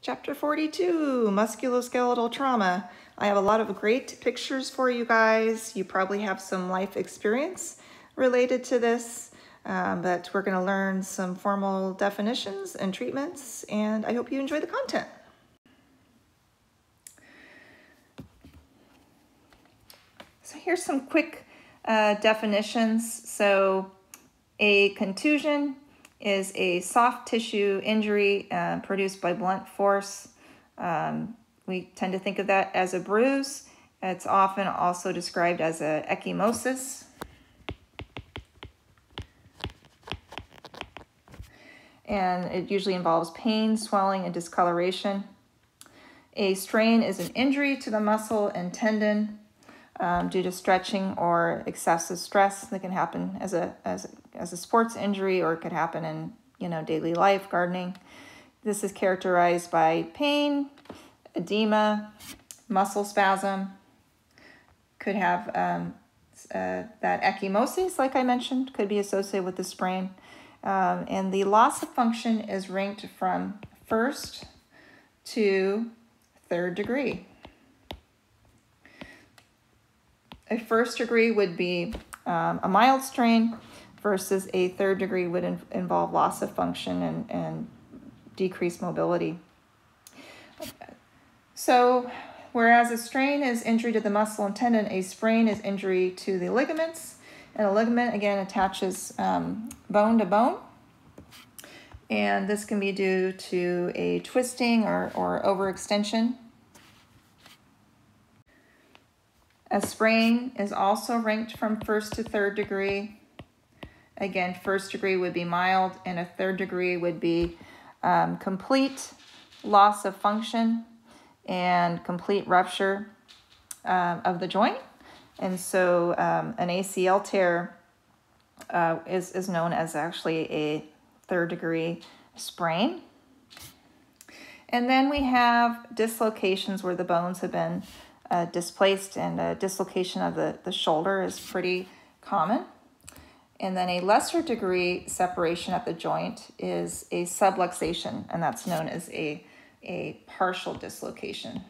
Chapter 42, Musculoskeletal Trauma. I have a lot of great pictures for you guys. You probably have some life experience related to this, but we're going to learn some formal definitions and treatments, and I hope you enjoy the content. So here's some quick definitions. So a contusion is a soft tissue injury produced by blunt force. We tend to think of that as a bruise. It's often also described as a ecchymosis. And it usually involves pain, swelling, and discoloration. A strain is an injury to the muscle and tendon due to stretching or excessive stress. That can happen as a sports injury, or it could happen in daily life, gardening. This is characterized by pain, edema, muscle spasm. Could have that ecchymosis, like I mentioned, could be associated with the sprain. And the loss of function is ranked from first to third degree. A first degree would be a mild strain versus a third degree would involve loss of function and decreased mobility. So whereas a strain is injury to the muscle and tendon, a sprain is injury to the ligaments. And a ligament, again, attaches bone to bone. And this can be due to a twisting or overextension. A sprain is also ranked from first to third degree. Again, first degree would be mild, and a third degree would be complete loss of function and complete rupture of the joint. And so an ACL tear is known as actually a third degree sprain. And then we have dislocations where the bones have been displaced, and a dislocation of the shoulder is pretty common. And then a lesser degree separation at the joint is a subluxation, and that's known as a partial dislocation.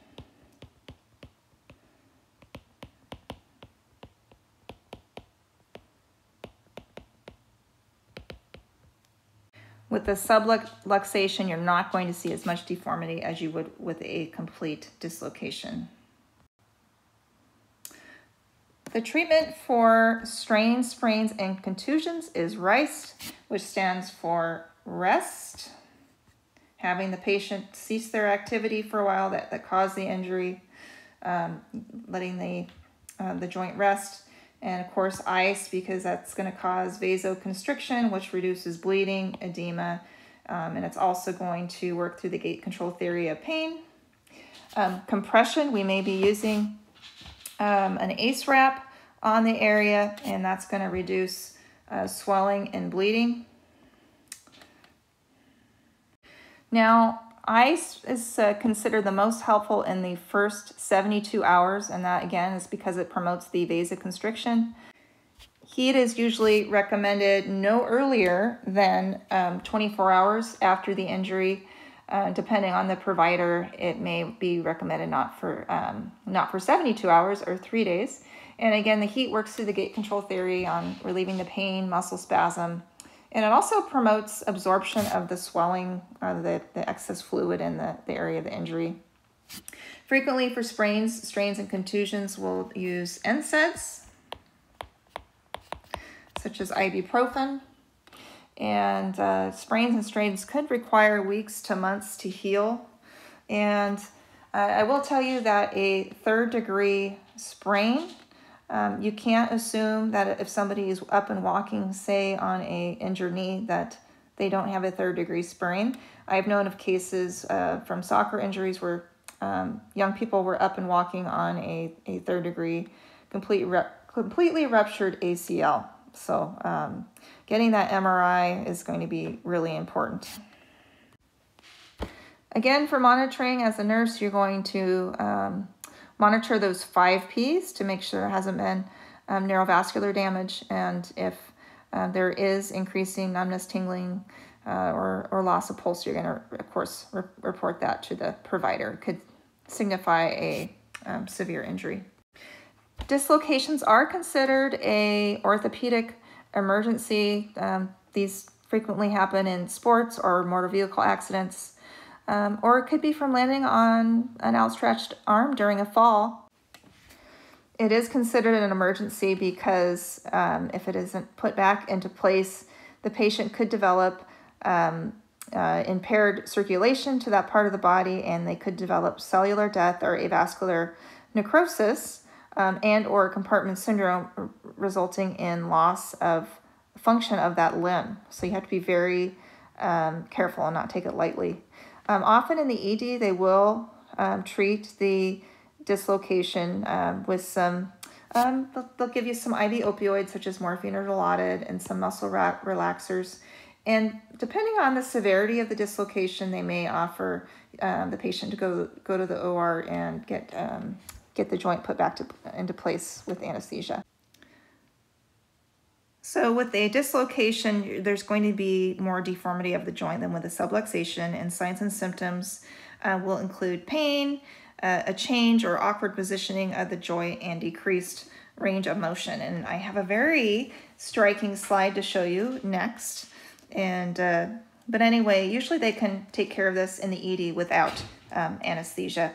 With the subluxation, you're not going to see as much deformity as you would with a complete dislocation. The treatment for strains, sprains, and contusions is RICE, which stands for rest, having the patient cease their activity for a while that caused the injury, letting the joint rest. And of course, ICE, because that's going to cause vasoconstriction, which reduces bleeding, edema, and it's also going to work through the gate control theory of pain. Compression, we may be using an ACE wrap on the area, and that's going to reduce swelling and bleeding. Now, ICE is considered the most helpful in the first 72 hours, and that again is because it promotes the vasoconstriction. Heat is usually recommended no earlier than 24 hours after the injury. Depending on the provider, it may be recommended not for 72 hours or 3 days. And again, the heat works through the gate control theory on relieving the pain, muscle spasm, and it also promotes absorption of the swelling, the excess fluid in the area of the injury. Frequently for sprains, strains, and contusions, we'll use NSAIDs, such as ibuprofen. And sprains and strains could require weeks to months to heal. And I will tell you that a third degree sprain, you can't assume that if somebody is up and walking, say on a injured knee, that they don't have a third degree sprain. I've known of cases from soccer injuries where young people were up and walking on a third degree completely ruptured ACL. So getting that MRI is going to be really important. Again, for monitoring as a nurse, you're going to monitor those 5 Ps to make sure there hasn't been neurovascular damage, and if there is increasing numbness, tingling, or loss of pulse, you're going to, of course, report that to the provider. It could signify a severe injury. Dislocations are considered a orthopedic emergency. These frequently happen in sports or motor vehicle accidents, or it could be from landing on an outstretched arm during a fall. It is considered an emergency because if it isn't put back into place, the patient could develop impaired circulation to that part of the body, and they could develop cellular death or avascular necrosis and or compartment syndrome, resulting in loss of function of that limb. So you have to be very careful and not take it lightly. Often in the ED, they will treat the dislocation with some, they'll give you some IV opioids such as morphine or Dilaudid and some muscle relaxers. And depending on the severity of the dislocation, they may offer the patient to go to the OR and get the joint put back into place with anesthesia. So with a dislocation, there's going to be more deformity of the joint than with a subluxation, and signs and symptoms will include pain, a change or awkward positioning of the joint, and decreased range of motion. And I have a very striking slide to show you next. But anyway, usually they can take care of this in the ED without anesthesia.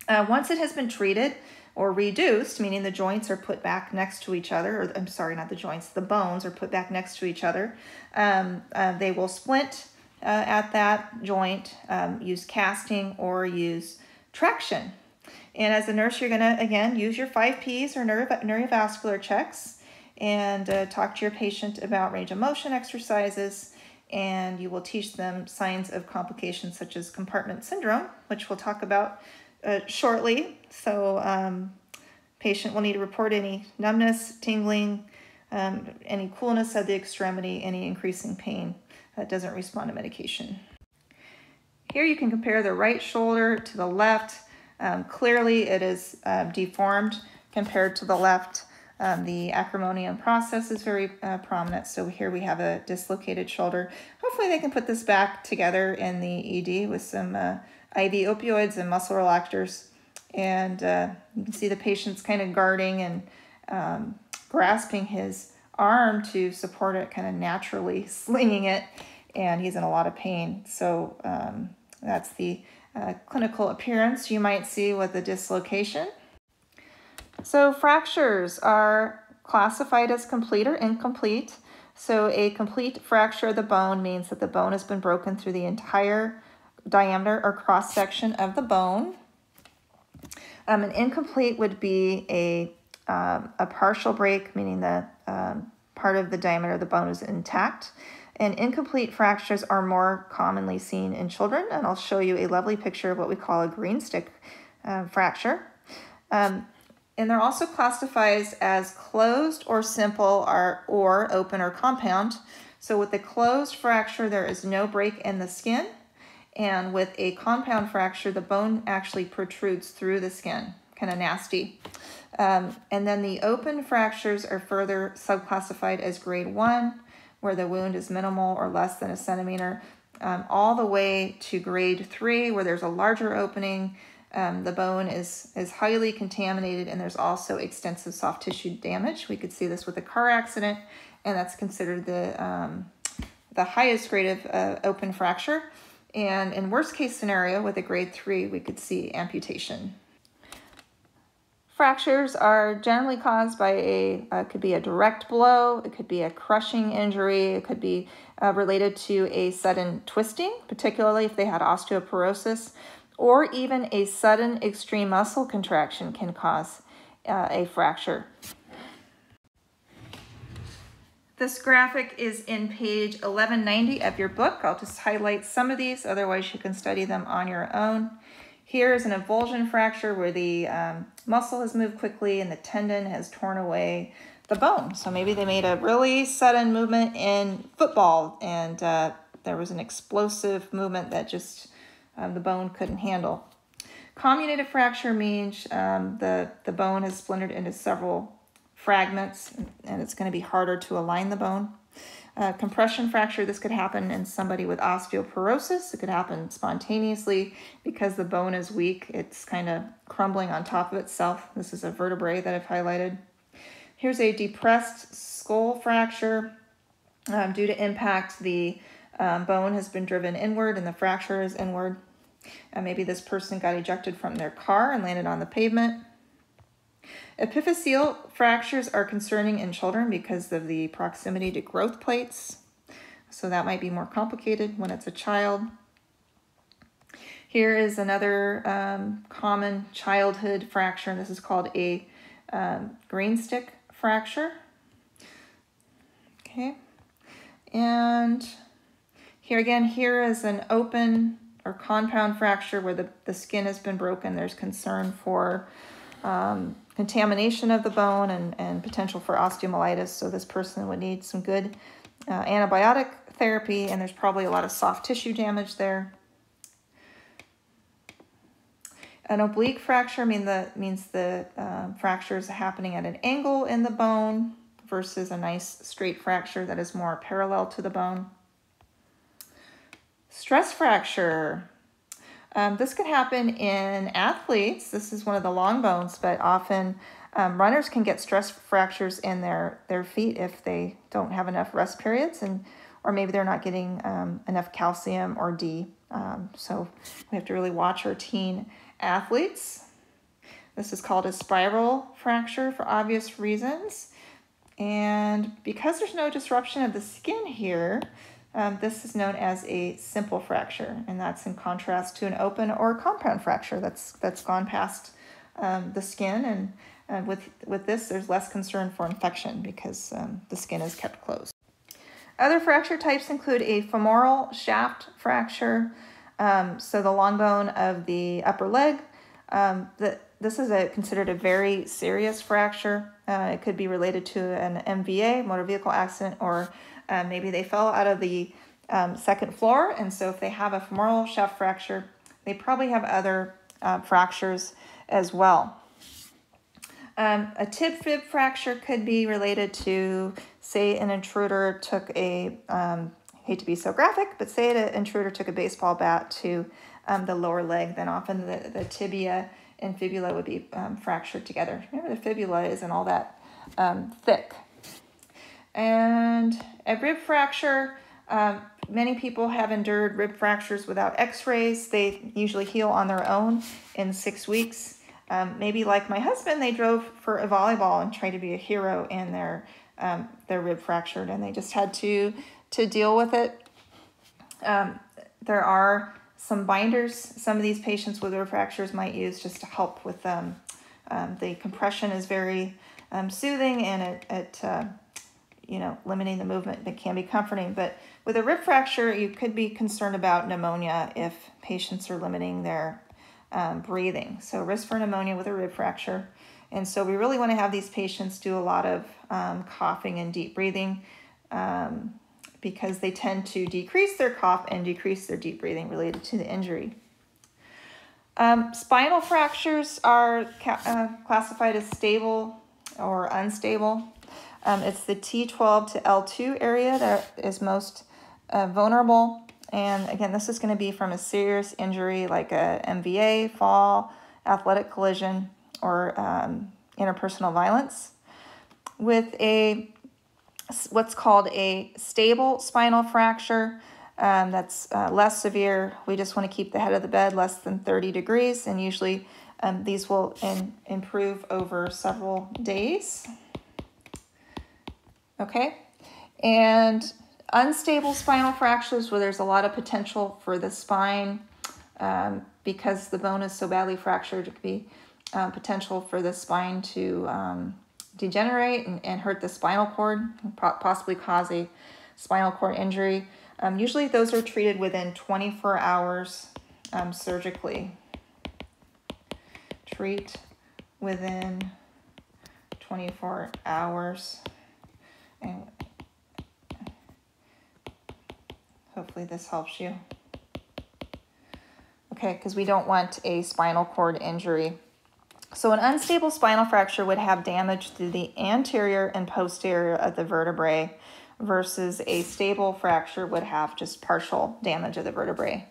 Once it has been treated or reduced, meaning the joints are put back next to each other, or I'm sorry, not the joints, the bones are put back next to each other, they will splint at that joint, use casting or use traction. And as a nurse, you're going to, again, use your 5 Ps or neurovascular checks and talk to your patient about range of motion exercises, and you will teach them signs of complications such as compartment syndrome, which we'll talk about shortly. So patient will need to report any numbness, tingling, any coolness of the extremity, any increasing pain that doesn't respond to medication. Here you can compare the right shoulder to the left. Clearly it is deformed compared to the left. The acromonium process is very prominent. So here we have a dislocated shoulder. Hopefully they can put this back together in the ED with some IV opioids and muscle relaxers. And you can see the patient's kind of guarding and grasping his arm to support it, kind of naturally slinging it, and he's in a lot of pain. So that's the clinical appearance you might see with a dislocation. So fractures are classified as complete or incomplete. So a complete fracture of the bone means that the bone has been broken through the entire diameter or cross section of the bone. An incomplete would be a partial break, meaning the part of the diameter of the bone is intact. And incomplete fractures are more commonly seen in children, and I'll show you a lovely picture of what we call a green stick fracture. And they're also classified as closed or simple or open or compound. So with the closed fracture, there is no break in the skin. And with a compound fracture, the bone actually protrudes through the skin, kind of nasty. And then the open fractures are further subclassified as grade 1, where the wound is minimal or less than a centimeter, all the way to grade 3, where there's a larger opening. The bone is highly contaminated, and there's also extensive soft tissue damage. We could see this with a car accident, and that's considered the highest grade of open fracture. And in worst case scenario, with a grade 3, we could see amputation. Fractures are generally caused by it could be a direct blow, it could be a crushing injury, it could be related to a sudden twisting, particularly if they had osteoporosis, or even a sudden extreme muscle contraction can cause a fracture. This graphic is in page 1190 of your book. I'll just highlight some of these, otherwise you can study them on your own. Here's an avulsion fracture where the muscle has moved quickly and the tendon has torn away the bone. So maybe they made a really sudden movement in football, and there was an explosive movement that just the bone couldn't handle. Comminuted fracture means the bone has splintered into several fragments, and it's going to be harder to align the bone. Compression fracture, this could happen in somebody with osteoporosis. It could happen spontaneously because the bone is weak. It's kind of crumbling on top of itself. This is a vertebrae that I've highlighted. Here's a depressed skull fracture. Due to impact, the bone has been driven inward and the fracture is inward. Maybe this person got ejected from their car and landed on the pavement. Epiphyseal fractures are concerning in children because of the proximity to growth plates. So that might be more complicated when it's a child. Here is another common childhood fracture, and this is called a green stick fracture. Okay. And here again, here is an open or compound fracture where the skin has been broken. There's concern for contamination of the bone and potential for osteomyelitis. So this person would need some good antibiotic therapy, and there's probably a lot of soft tissue damage there. An oblique fracture means the fracture is happening at an angle in the bone versus a nice straight fracture that is more parallel to the bone. Stress fracture. This could happen in athletes. This is one of the long bones, but often runners can get stress fractures in their feet if they don't have enough rest periods, or maybe they're not getting enough calcium or D. So we have to really watch our teen athletes. This is called a spiral fracture for obvious reasons. And because there's no disruption of the skin here, this is known as a simple fracture, and that's in contrast to an open or compound fracture that's gone past the skin. And with this, there's less concern for infection because the skin is kept closed. Other fracture types include a femoral shaft fracture, so the long bone of the upper leg. This is considered a very serious fracture. It could be related to an MVA, motor vehicle accident, or maybe they fell out of the second floor, and so if they have a femoral shaft fracture, they probably have other fractures as well. A tib fib fracture could be related to, say, an intruder took a, hate to be so graphic, but say an intruder took a baseball bat to the lower leg, then often the tibia and fibula would be fractured together. Remember, the fibula isn't all that thick. And a rib fracture, many people have endured rib fractures without x-rays. They usually heal on their own in 6 weeks. Maybe like my husband, they drove for a volleyball and tried to be a hero, and their rib fractured, and they just had to deal with it. There are some binders some of these patients with rib fractures might use just to help with them. The compression is very soothing, and it limiting the movement, it can be comforting. But with a rib fracture, you could be concerned about pneumonia if patients are limiting their breathing. So risk for pneumonia with a rib fracture. And so we really want to have these patients do a lot of coughing and deep breathing because they tend to decrease their cough and decrease their deep breathing related to the injury. Spinal fractures are classified as stable or unstable. It's the T12 to L2 area that is most vulnerable. And again, this is going to be from a serious injury like a MVA, fall, athletic collision, or interpersonal violence. With what's called a stable spinal fracture, that's less severe. We just want to keep the head of the bed less than 30 degrees, and usually these will improve over several days. Okay, and unstable spinal fractures where there's a lot of potential for the spine because the bone is so badly fractured, it could be potential for the spine to degenerate and hurt the spinal cord, possibly cause a spinal cord injury. Usually those are treated within 24 hours surgically. Treat within 24 hours. And hopefully this helps you. Okay, because we don't want a spinal cord injury. So an unstable spinal fracture would have damage to the anterior and posterior of the vertebrae, versus a stable fracture would have just partial damage of the vertebrae.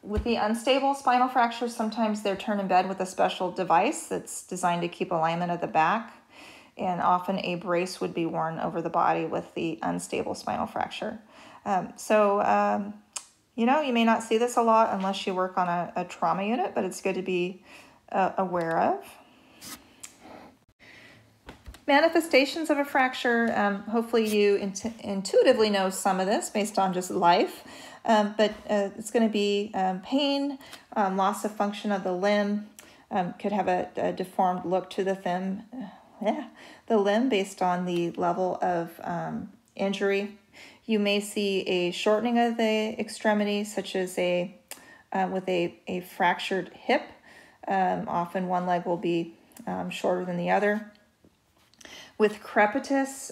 With the unstable spinal fractures, sometimes they're turned in bed with a special device that's designed to keep alignment of the back, and often a brace would be worn over the body with the unstable spinal fracture. You know, you may not see this a lot unless you work on a trauma unit, but it's good to be aware of. Manifestations of a fracture, hopefully you intuitively know some of this based on just life, but it's going to be pain, loss of function of the limb, could have a deformed look to the limb based on the level of injury. You may see a shortening of the extremity, such as with a fractured hip. Often one leg will be shorter than the other. With crepitus,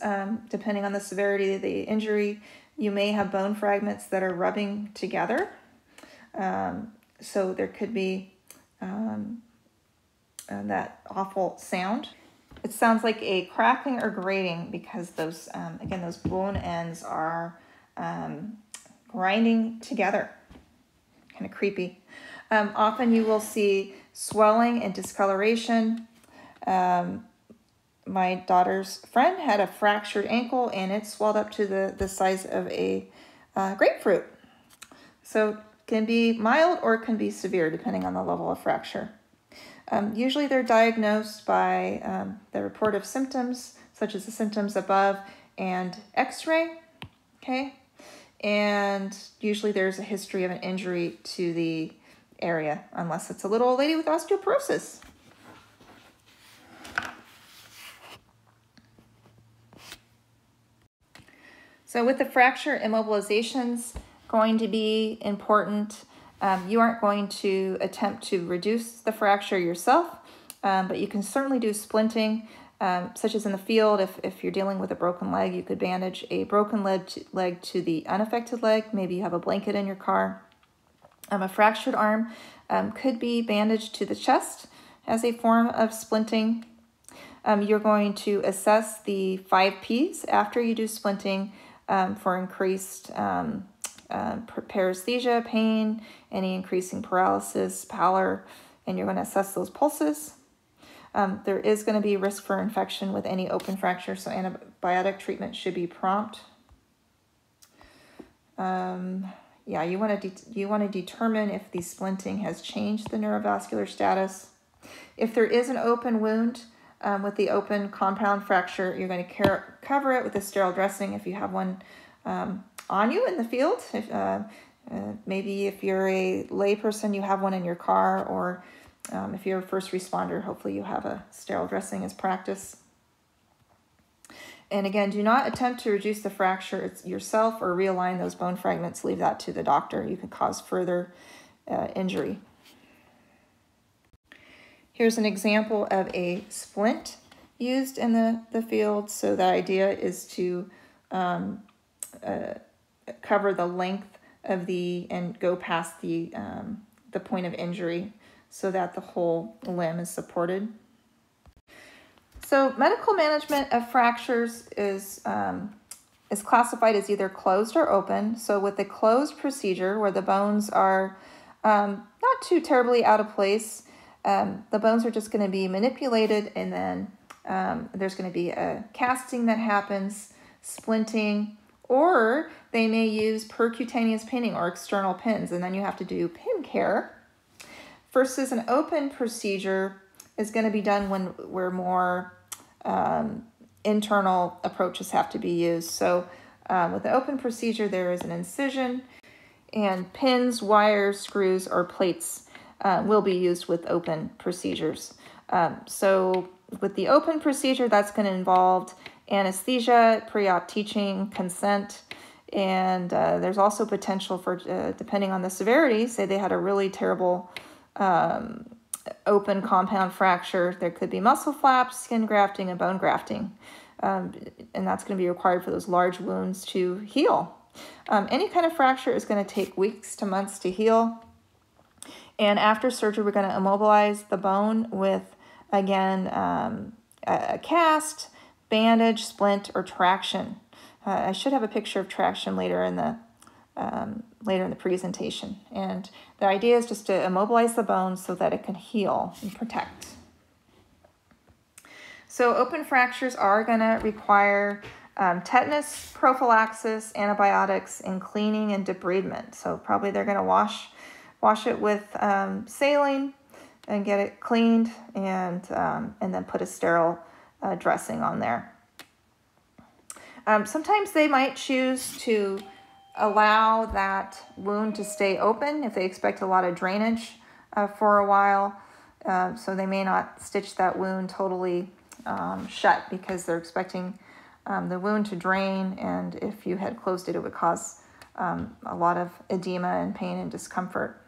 depending on the severity of the injury, you may have bone fragments that are rubbing together. So there could be that awful sound. It sounds like a crackling or grating because those, again, those bone ends are grinding together. Kind of creepy. Often you will see swelling and discoloration. My daughter's friend had a fractured ankle and it swelled up to the size of a grapefruit. So it can be mild or it can be severe depending on the level of fracture. Usually they're diagnosed by the report of symptoms, such as the symptoms above, and x-ray, okay? And usually there's a history of an injury to the area, unless it's a little old lady with osteoporosis. So with the fracture, immobilization's going to be important. You aren't going to attempt to reduce the fracture yourself, but you can certainly do splinting, such as in the field. If you're dealing with a broken leg, you could bandage a broken leg to the unaffected leg. Maybe you have a blanket in your car. A fractured arm could be bandaged to the chest as a form of splinting. You're going to assess the 5 Ps after you do splinting for increased paresthesia, pain, any increasing paralysis, pallor, and you're going to assess those pulses. There is going to be risk for infection with any open fracture, so antibiotic treatment should be prompt. Yeah, you want to determine if the splinting has changed the neurovascular status. If there is an open wound with the open compound fracture, you're going to cover it with a sterile dressing if you have one on you in the field. Maybe if you're a layperson, you have one in your car, or if you're a first responder, hopefully you have a sterile dressing as practice. And again, do not attempt to reduce the fracture yourself or realign those bone fragments. Leave that to the doctor. You can cause further injury. Here's an example of a splint used in the field. So the idea is to cover the length of and go past the point of injury so that the whole limb is supported. So medical management of fractures is classified as either closed or open. So with the closed procedure, where the bones are not too terribly out of place, the bones are just going to be manipulated, and then there's going to be a casting that happens, splinting, or they may use percutaneous pinning or external pins, and then you have to do pin care. Versus an open procedure is going to be done where more internal approaches have to be used. So with the open procedure, there is an incision, and pins, wires, screws, or plates will be used with open procedures. So with the open procedure, that's going to involve anesthesia, pre-op teaching, consent, and there's also potential for, depending on the severity, say they had a really terrible open compound fracture, there could be muscle flaps, skin grafting, and bone grafting, and that's going to be required for those large wounds to heal. Any kind of fracture is going to take weeks to months to heal. And after surgery, we're going to immobilize the bone with, again, a cast, bandage, splint, or traction. I should have a picture of traction later in the presentation. And the idea is just to immobilize the bone so that it can heal and protect. So open fractures are going to require tetanus prophylaxis, antibiotics, and cleaning and debridement. So probably they're going to wash it with saline and get it cleaned, and then put a sterile dressing on there. Sometimes they might choose to allow that wound to stay open if they expect a lot of drainage for a while. So they may not stitch that wound totally shut because they're expecting the wound to drain, and if you had closed it, it would cause a lot of edema and pain and discomfort.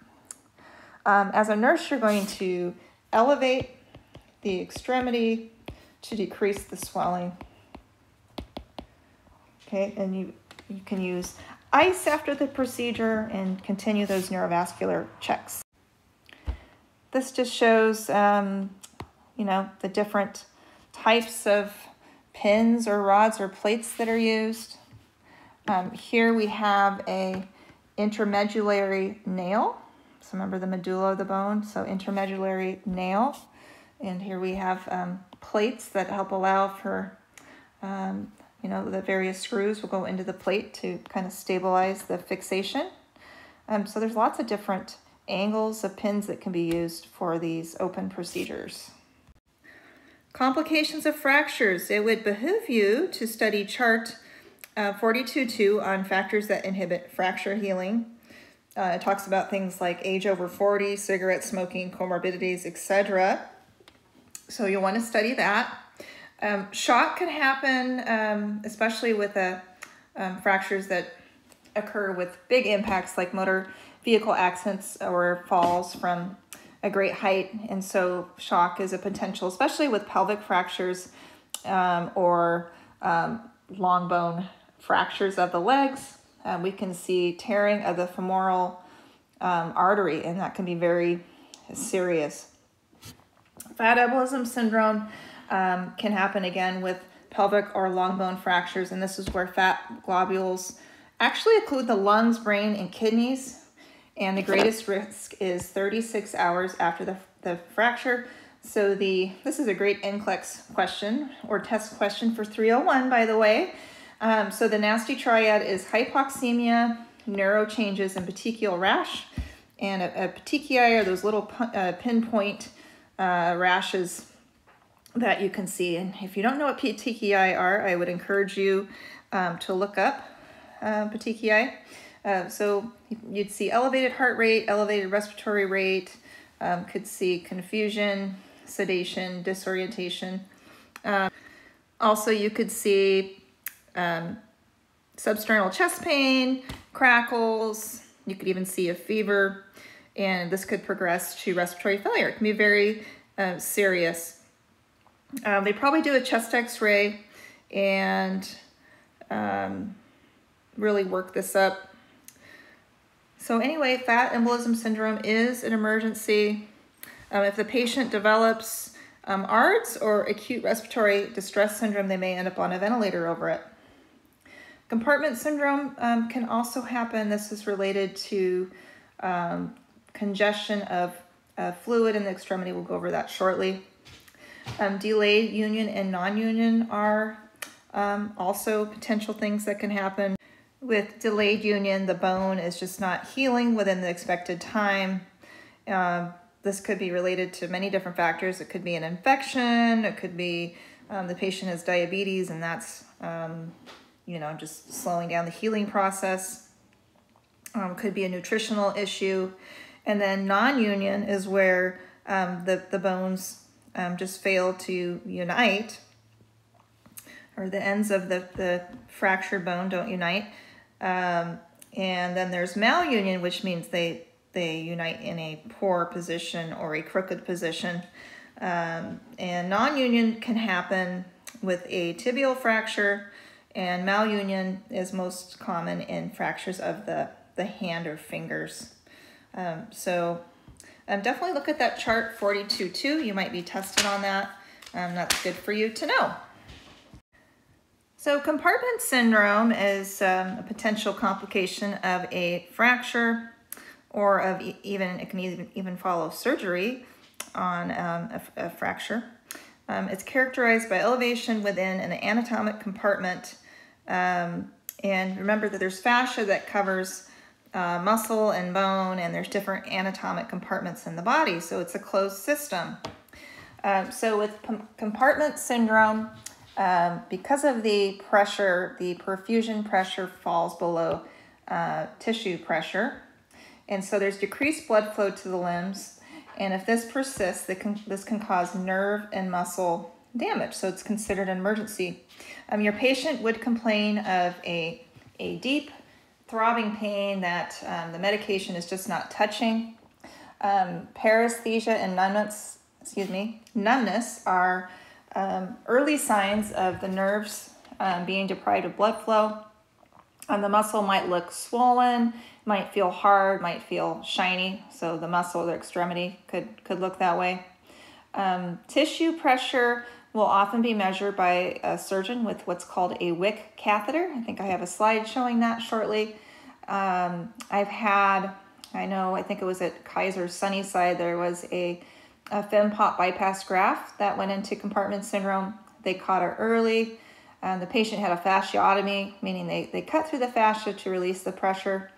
As a nurse, you're going to elevate the extremity to decrease the swelling. Okay, and you can use ice after the procedure and continue those neurovascular checks. This just shows, the different types of pins or rods or plates that are used. Here we have a intermedullary nail. So remember the medulla of the bone, so intermedullary nail. And here we have plates that help allow for, the various screws will go into the plate to kind of stabilize the fixation. So there's lots of different angles of pins that can be used for these open procedures. Complications of fractures. It would behoove you to study chart 42.2 on factors that inhibit fracture healing. It talks about things like age over 40, cigarette smoking, comorbidities, etc. So you'll want to study that. Shock can happen, especially with fractures that occur with big impacts like motor vehicle accidents or falls from a great height. And so shock is a potential, especially with pelvic fractures or long bone fractures of the legs. We can see tearing of the femoral artery, and that can be very serious. Fat embolism syndrome can happen again with pelvic or long bone fractures, and this is where fat globules actually include the lungs, brain, and kidneys, and the greatest risk is 36 hours after the fracture. So this is a great NCLEX question or test question for 301, by the way. So the nasty triad is hypoxemia, neuro changes, and petechial rash. And a petechiae are those little pinpoint rashes that you can see. And if you don't know what petechiae are, I would encourage you to look up petechiae. So you'd see elevated heart rate, elevated respiratory rate, could see confusion, sedation, disorientation. Also, you could see substernal chest pain, crackles. You could even see a fever, and this could progress to respiratory failure. It can be very serious. They probably do a chest x-ray and really work this up. So anyway, fat embolism syndrome is an emergency. If the patient develops ARDS or acute respiratory distress syndrome, they may end up on a ventilator over it. Compartment syndrome can also happen. This is related to congestion of fluid in the extremity. We'll go over that shortly. Delayed union and non-union are also potential things that can happen. With delayed union, the bone is just not healing within the expected time. This could be related to many different factors. It could be an infection. It could be the patient has diabetes, and that's just slowing down the healing process. Could be a nutritional issue. And then non-union is where the bones just fail to unite, or the ends of the fractured bone don't unite. And then there's malunion, which means they unite in a poor position or a crooked position. And non-union can happen with a tibial fracture, and malunion is most common in fractures of the hand or fingers. So definitely look at that chart 42.2. You might be tested on that. That's good for you to know. So compartment syndrome is a potential complication of a fracture, or of it can even follow surgery on a fracture. It's characterized by elevation within an anatomic compartment, and remember that there's fascia that covers muscle and bone, and there's different anatomic compartments in the body, so it's a closed system. So with compartment syndrome, because of the pressure, the perfusion pressure falls below tissue pressure, and so there's decreased blood flow to the limbs, and if this persists, this can cause nerve and muscle damage, so it's considered an emergency. Your patient would complain of a deep throbbing pain that the medication is just not touching. Paresthesia and numbness are early signs of the nerves being deprived of blood flow. The muscle might look swollen, might feel hard, might feel shiny, so the muscle or the extremity could look that way. Tissue pressure will often be measured by a surgeon with what's called a Wick catheter. I think I have a slide showing that shortly. I think it was at Kaiser Sunnyside, there was a FemPop bypass graft that went into compartment syndrome. They caught it early. The patient had a fasciotomy, meaning they cut through the fascia to release the pressure,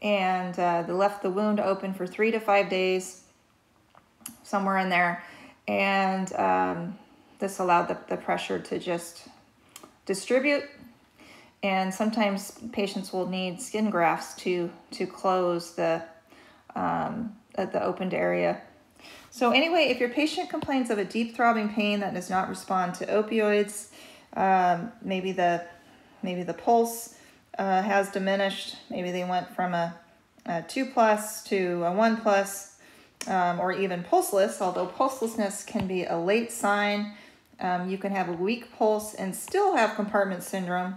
and they left the wound open for 3 to 5 days, somewhere in there, and this allowed the pressure to just distribute. And sometimes patients will need skin grafts to close the opened area. So anyway, if your patient complains of a deep throbbing pain that does not respond to opioids, maybe the pulse has diminished, maybe they went from a 2+ to a 1+, or even pulseless, although pulselessness can be a late sign. You can have a weak pulse and still have compartment syndrome.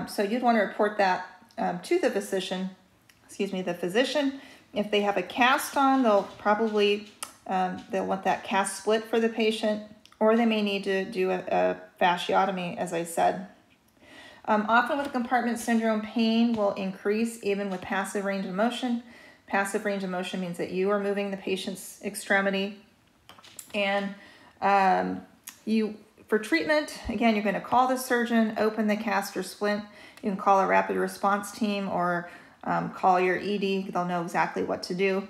So you'd want to report that to the physician. If they have a cast on, they'll probably they'll want that cast split for the patient, or they may need to do a fasciotomy, as I said. Often with compartment syndrome, pain will increase even with passive range of motion. Passive range of motion means that you are moving the patient's extremity. And for treatment, again, you're going to call the surgeon, open the cast or splint. You can call a rapid response team, or call your ED. They'll know exactly what to do.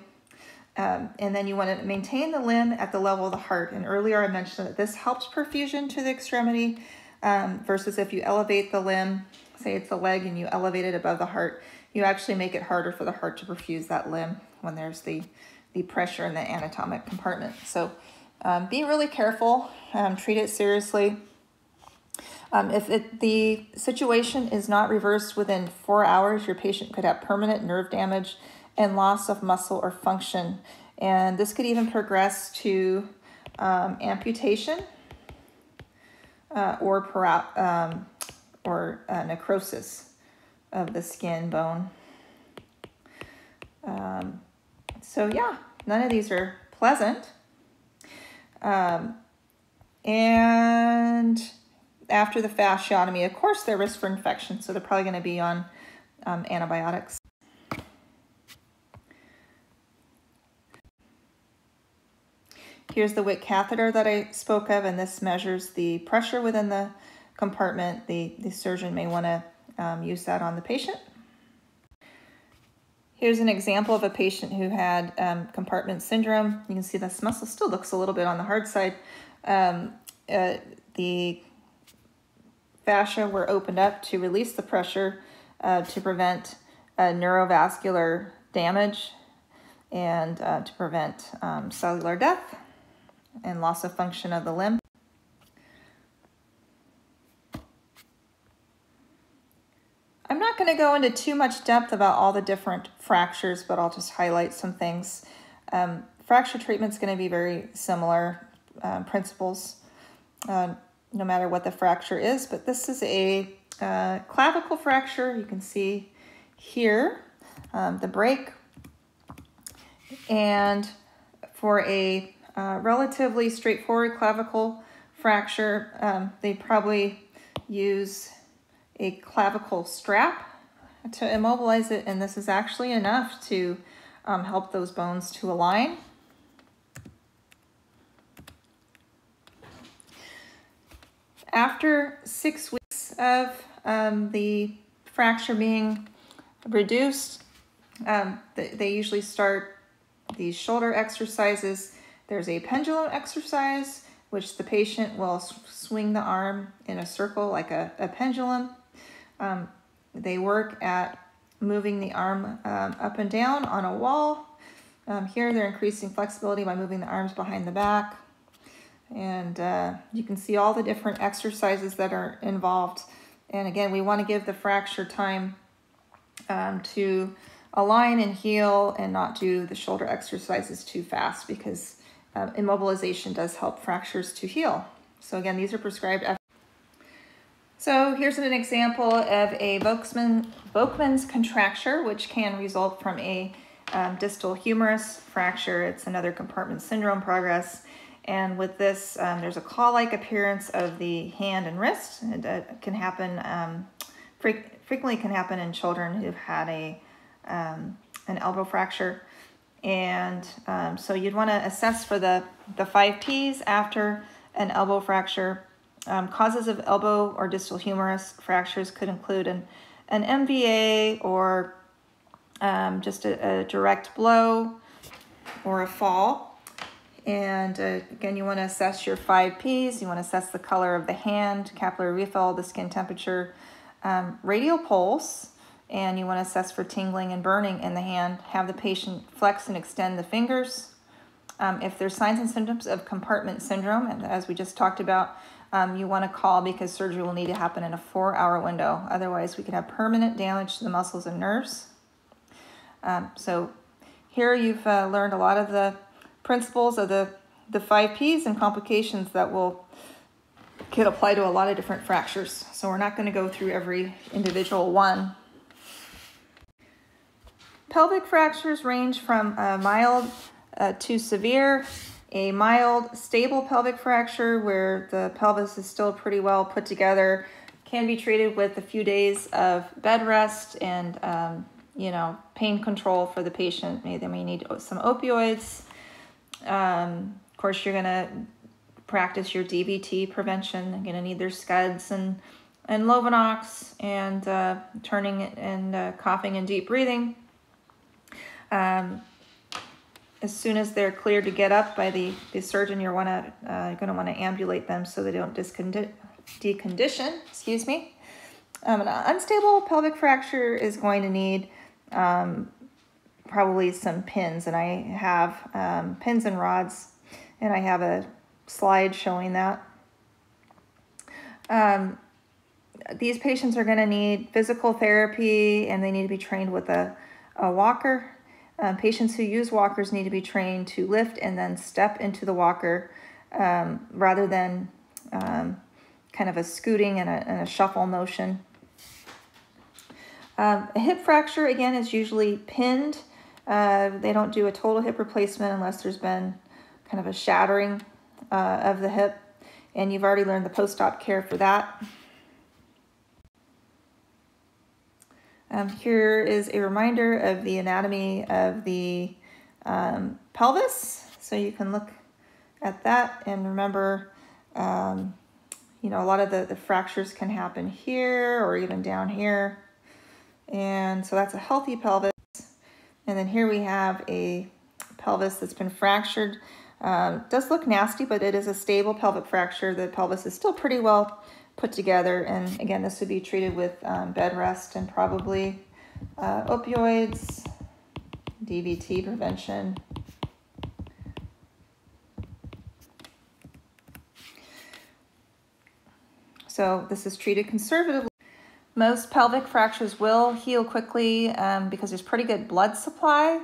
And then you want to maintain the limb at the level of the heart. And earlier I mentioned that this helps perfusion to the extremity, versus if you elevate the limb, say it's the leg and you elevate it above the heart, you actually make it harder for the heart to perfuse that limb when there's the pressure in the anatomic compartment. So be really careful, treat it seriously. If the situation is not reversed within 4 hours, your patient could have permanent nerve damage and loss of muscle or function. And this could even progress to amputation or necrosis of the skin bone. So yeah, none of these are pleasant. And after the fasciotomy, of course, they're risk for infection, so they're probably going to be on antibiotics. Here's the Wick catheter that I spoke of, and this measures the pressure within the compartment. The surgeon may want to use that on the patient. Here's an example of a patient who had compartment syndrome. You can see this muscle still looks a little bit on the hard side. The fascia were opened up to release the pressure to prevent neurovascular damage and to prevent cellular death and loss of function of the limb. I'm not going to go into too much depth about all the different fractures, but I'll just highlight some things. Fracture treatment is going to be very similar principles, no matter what the fracture is, but this is a clavicle fracture. You can see here the break, and for a relatively straightforward clavicle fracture, they probably use a clavicle strap to immobilize it, and this is actually enough to help those bones to align. After 6 weeks of the fracture being reduced, they usually start these shoulder exercises. There's a pendulum exercise, which the patient will swing the arm in a circle like a pendulum. They work at moving the arm up and down on a wall. Here they're increasing flexibility by moving the arms behind the back. And you can see all the different exercises that are involved. And again, we want to give the fracture time to align and heal and not do the shoulder exercises too fast, because immobilization does help fractures to heal. So again, these are prescribed. So here's an example of a Volkmann's contracture, which can result from a distal humerus fracture. It's another compartment syndrome progress. And with this, there's a claw-like appearance of the hand and wrist. It can happen, frequently can happen in children who've had an elbow fracture. And so you'd want to assess for the 5 Ps after an elbow fracture. Causes of elbow or distal humerus fractures could include an MVA or just a direct blow or a fall. And again, you want to assess your 5 Ps. You want to assess the color of the hand, capillary refill, the skin temperature, radial pulse, and you want to assess for tingling and burning in the hand. Have the patient flex and extend the fingers. If there's signs and symptoms of compartment syndrome, and as we just talked about, you want to call, because surgery will need to happen in a 4-hour window. Otherwise, we could have permanent damage to the muscles and nerves. So here you've learned a lot of the principles of the 5 Ps and complications that could apply to a lot of different fractures. So we're not going to go through every individual one. Pelvic fractures range from mild to severe. A mild, stable pelvic fracture where the pelvis is still pretty well put together can be treated with a few days of bed rest and pain control for the patient. They may need some opioids. Of course, you're going to practice your DVT prevention. You're going to need their scuds and Lovenox and turning and coughing and deep breathing. As soon as they're cleared to get up by the surgeon, you're going to want to ambulate them so they don't decondition. Excuse me. An unstable pelvic fracture is going to need probably some pins, and I have pins and rods, and I have a slide showing that. These patients are going to need physical therapy, and they need to be trained with a walker. Patients who use walkers need to be trained to lift and then step into the walker rather than kind of a scooting and a shuffle motion. A hip fracture, again, is usually pinned. They don't do a total hip replacement unless there's been kind of a shattering of the hip, and you've already learned the post-op care for that. Here is a reminder of the anatomy of the pelvis, so you can look at that and remember, a lot of the fractures can happen here or even down here, and so that's a healthy pelvis. And then here we have a pelvis that's been fractured. Does look nasty, but it is a stable pelvic fracture. The pelvis is still pretty well put together, and again, this would be treated with bed rest and probably opioids, DVT prevention. So this is treated conservatively. Most pelvic fractures will heal quickly because there's pretty good blood supply,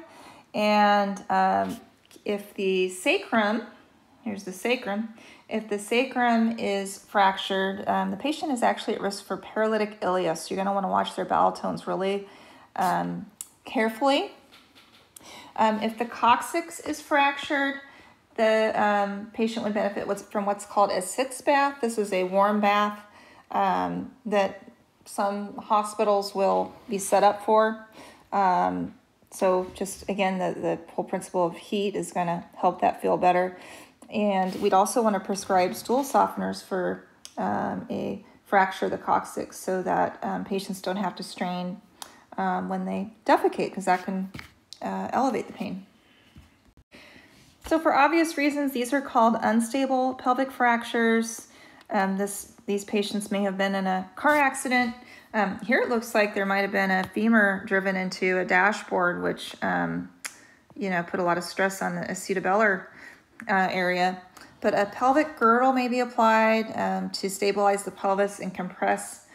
and if the sacrum, here's the sacrum, if the sacrum is fractured, the patient is actually at risk for paralytic ileus. So you're going to want to watch their bowel tones really carefully. If the coccyx is fractured, the patient would benefit from what's called a sitz bath. This is a warm bath that some hospitals will be set up for. So just again, the whole principle of heat is going to help that feel better. And we'd also want to prescribe stool softeners for a fracture of the coccyx so that patients don't have to strain when they defecate, because that can elevate the pain. So for obvious reasons, these are called unstable pelvic fractures. These patients may have been in a car accident. Here it looks like there might have been a femur driven into a dashboard, which put a lot of stress on the acetabullar area. But a pelvic girdle may be applied to stabilize the pelvis and compress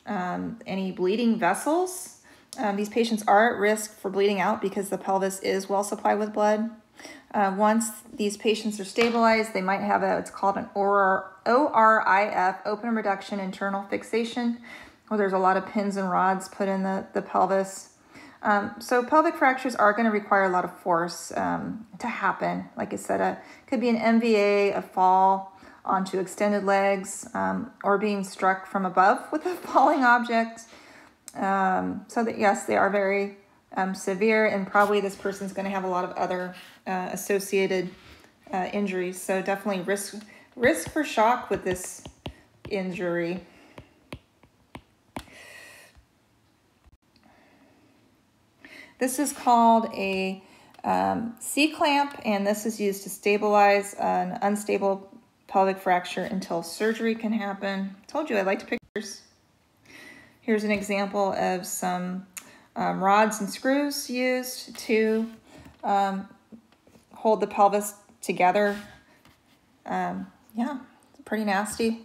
any bleeding vessels. These patients are at risk for bleeding out because the pelvis is well supplied with blood. Once these patients are stabilized, they might have it's called an ORIF, open reduction internal fixation, where there's a lot of pins and rods put in the pelvis. So pelvic fractures are going to require a lot of force to happen. Like I said, it could be an MVA, a fall onto extended legs, or being struck from above with a falling object. So that, yes, they are very severe, and probably this person's going to have a lot of other associated injuries. So definitely risk for shock with this injury. This is called a C-clamp, and this is used to stabilize an unstable pelvic fracture until surgery can happen. I told you I liked pictures. Here's an example of some rods and screws used to hold the pelvis together. Yeah, pretty nasty.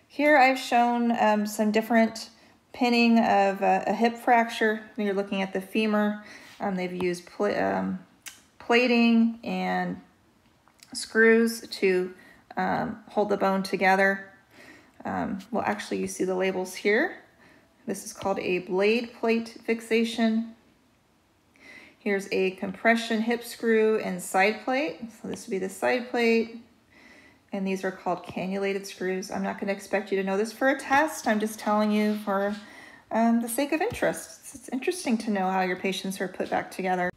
Here I've shown some different pinning of a hip fracture. When you're looking at the femur, they've used plating and screws to hold the bone together. Well, actually, you see the labels here. This is called a blade plate fixation. Here's a compression hip screw and side plate. So this would be the side plate. And these are called cannulated screws. I'm not going to expect you to know this for a test. I'm just telling you for the sake of interest. It's interesting to know how your patients are put back together.